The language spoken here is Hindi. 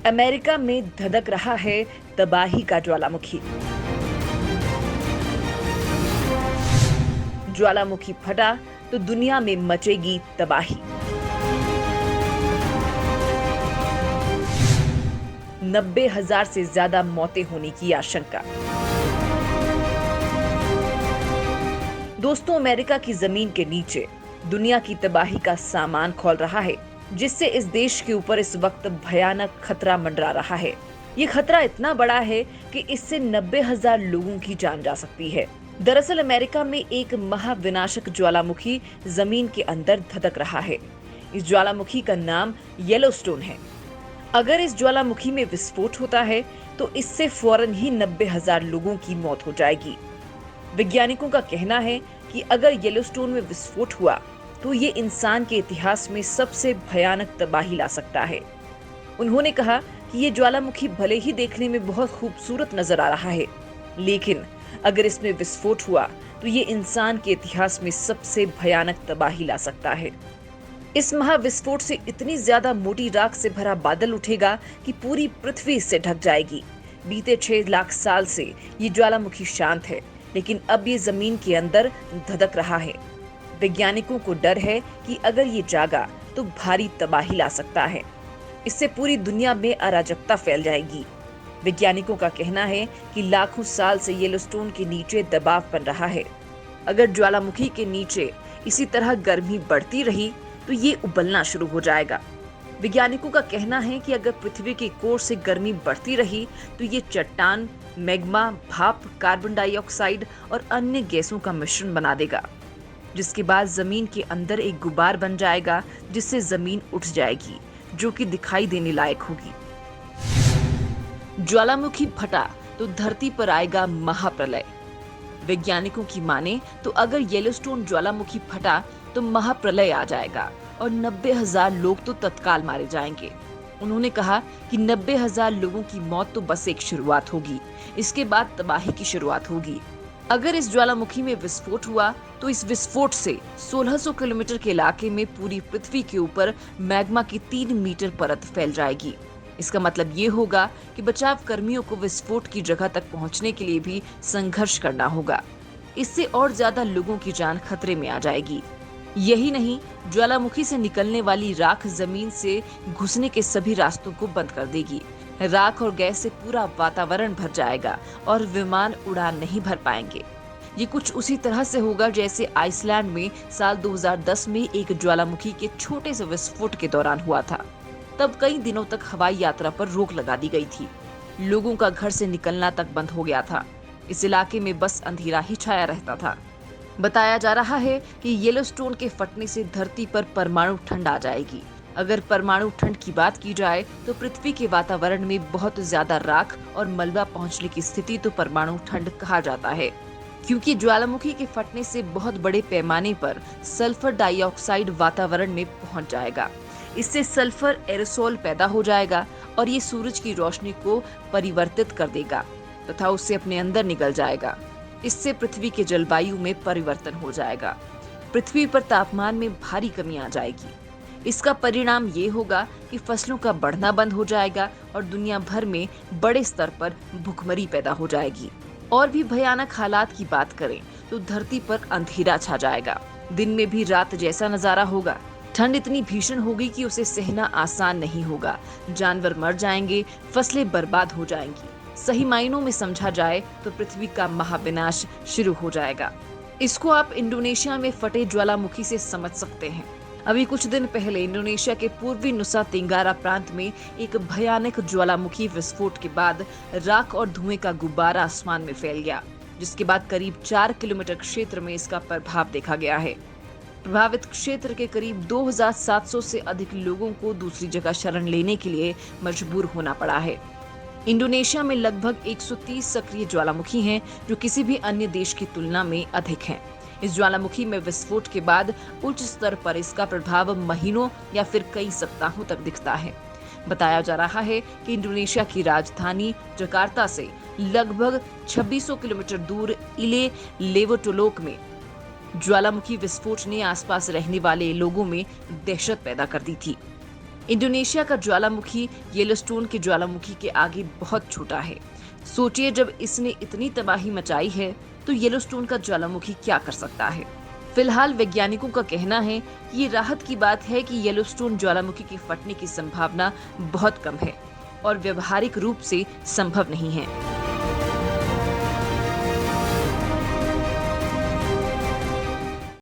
अमेरिका में धधक रहा है तबाही का ज्वालामुखी। ज्वालामुखी फटा तो दुनिया में मचेगी तबाही। 90,000 से ज्यादा मौतें होने की आशंका। दोस्तों, अमेरिका की जमीन के नीचे दुनिया की तबाही का सामान खोल रहा है, जिससे इस देश के ऊपर इस वक्त भयानक खतरा मंडरा रहा है। ये खतरा इतना बड़ा है कि इससे 90,000 लोगों की जान जा सकती है। दरअसल अमेरिका में एक महाविनाशक ज्वालामुखी जमीन के अंदर धधक रहा है। इस ज्वालामुखी का नाम येलोस्टोन है। अगर इस ज्वालामुखी में विस्फोट होता है तो इससे फौरन ही 90,000 लोगों की मौत हो जाएगी। वैज्ञानिकों का कहना है कि अगर येलोस्टोन में विस्फोट हुआ तो ये इंसान के इतिहास में सबसे भयानक तबाही ला सकता है। उन्होंने कहा कि ये ज्वालामुखी भले ही देखने में बहुत खूबसूरत नजर आ रहा है, लेकिन अगर इसमें विस्फोट हुआ तो ये इंसान के इतिहास में सबसे भयानक तबाही ला सकता है। इस महाविस्फोट से इतनी ज्यादा मोटी राख से भरा बादल उठेगा कि पूरी पृथ्वी इससे ढक जाएगी। बीते 6 लाख साल से ये ज्वालामुखी शांत है, लेकिन अब ये जमीन के अंदर धधक रहा है। वैज्ञानिकों को डर है कि अगर ये जागा तो भारी तबाही ला सकता है। इससे पूरी दुनिया में अराजकता फैल जाएगी। वैज्ञानिकों का कहना है कि लाखों साल से येलोस्टोन के नीचे दबाव बन रहा है। अगर ज्वालामुखी के नीचे इसी तरह गर्मी बढ़ती रही तो ये उबलना शुरू हो जाएगा। वैज्ञानिकों का कहना है कि अगर पृथ्वी के कोर से गर्मी बढ़ती रही तो ये चट्टान, मैग्मा, भाप, कार्बन डाइऑक्साइड और अन्य गैसों का मिश्रण बना देगा, जिसके बाद जमीन के अंदर एक गुबार बन जाएगा, जिससे जमीन उठ जाएगी, जो कि दिखाई देने लायक होगी। ज्वालामुखी फटा तो धरती पर आएगा महाप्रलय। वैज्ञानिकों की माने तो अगर येलोस्टोन ज्वालामुखी फटा तो महाप्रलय आ जाएगा और 90,000 लोग तो तत्काल मारे जाएंगे। उन्होंने कहा कि 90,000 लोगों की मौत तो बस एक शुरुआत होगी, इसके बाद तबाही की शुरुआत होगी। अगर इस ज्वालामुखी में विस्फोट हुआ तो इस विस्फोट से 1600 किलोमीटर के इलाके में पूरी पृथ्वी के ऊपर मैग्मा की 3 मीटर परत फैल जाएगी। इसका मतलब ये होगा कि बचाव कर्मियों को विस्फोट की जगह तक पहुंचने के लिए भी संघर्ष करना होगा। इससे और ज्यादा लोगों की जान खतरे में आ जाएगी। यही नहीं, ज्वालामुखी से निकलने वाली राख जमीन से घुसने के सभी रास्तों को बंद कर देगी। राख और गैस से पूरा वातावरण भर जाएगा और विमान उड़ान नहीं भर पाएंगे। ये कुछ उसी तरह से होगा जैसे आइसलैंड में साल 2010 में एक ज्वालामुखी के छोटे से विस्फोट के दौरान हुआ था। तब कई दिनों तक हवाई यात्रा पर रोक लगा दी गई थी। लोगों का घर से निकलना तक बंद हो गया था। इस इलाके में बस अंधेरा ही छाया रहता था। बताया जा रहा है कि येलोस्टोन के फटने से धरती पर परमाणु ठंड आ जाएगी। अगर परमाणु ठंड की बात की जाए तो पृथ्वी के वातावरण में बहुत ज्यादा राख और मलबा पहुंचने की स्थिति तो परमाणु ठंड कहा जाता है, क्योंकि ज्वालामुखी के फटने से बहुत बड़े पैमाने पर सल्फर डाइऑक्साइड वातावरण में पहुंच जाएगा। इससे सल्फर एरोसोल पैदा हो जाएगा और ये सूरज की रोशनी को परिवर्तित कर देगा तथा उससे अपने अंदर निगल जाएगा। इससे पृथ्वी के जलवायु में परिवर्तन हो जाएगा। पृथ्वी पर तापमान में भारी कमी आ जाएगी। इसका परिणाम ये होगा कि फसलों का बढ़ना बंद हो जाएगा और दुनिया भर में बड़े स्तर पर भुखमरी पैदा हो जाएगी। और भी भयानक हालात की बात करें तो धरती पर अंधेरा छा जाएगा। दिन में भी रात जैसा नजारा होगा। ठंड इतनी भीषण होगी कि उसे सहना आसान नहीं होगा। जानवर मर जाएंगे, फसलें बर्बाद हो जाएंगी। सही मायनों में समझा जाए तो पृथ्वी का महाविनाश शुरू हो जाएगा। इसको आप इंडोनेशिया में फटे ज्वालामुखी से समझ सकते हैं। अभी कुछ दिन पहले इंडोनेशिया के पूर्वी नुसा तेंगारा प्रांत में एक भयानक ज्वालामुखी विस्फोट के बाद राख और धुएं का गुब्बारा आसमान में फैल गया, जिसके बाद करीब 4 किलोमीटर क्षेत्र में इसका प्रभाव देखा गया है। प्रभावित क्षेत्र के करीब 2700 से अधिक लोगों को दूसरी जगह शरण लेने के लिए मजबूर होना पड़ा है। इंडोनेशिया में लगभग 130 सक्रिय ज्वालामुखी हैं, जो किसी भी अन्य देश की तुलना में अधिक हैं। इस ज्वालामुखी में विस्फोट के बाद उच्च स्तर पर इसका प्रभाव महीनों या फिर कई सप्ताहों तक दिखता है। बताया जा रहा है कि इंडोनेशिया की राजधानी जकार्ता से लगभग 2600 किलोमीटर दूर इले लेवोटोलोक में ज्वालामुखी विस्फोट ने आसपास रहने वाले लोगों में दहशत पैदा कर दी थी। इंडोनेशिया का ज्वालामुखी येलोस्टोन के ज्वालामुखी के आगे बहुत छोटा है। सोचिए, जब इसने इतनी तबाही मचाई है तो येलोस्टोन का ज्वालामुखी क्या कर सकता है। फिलहाल वैज्ञानिकों का कहना है कि ये राहत की बात है कि येलोस्टोन ज्वालामुखी की फटने की संभावना बहुत कम है और व्यवहारिक रूप से संभव नहीं है।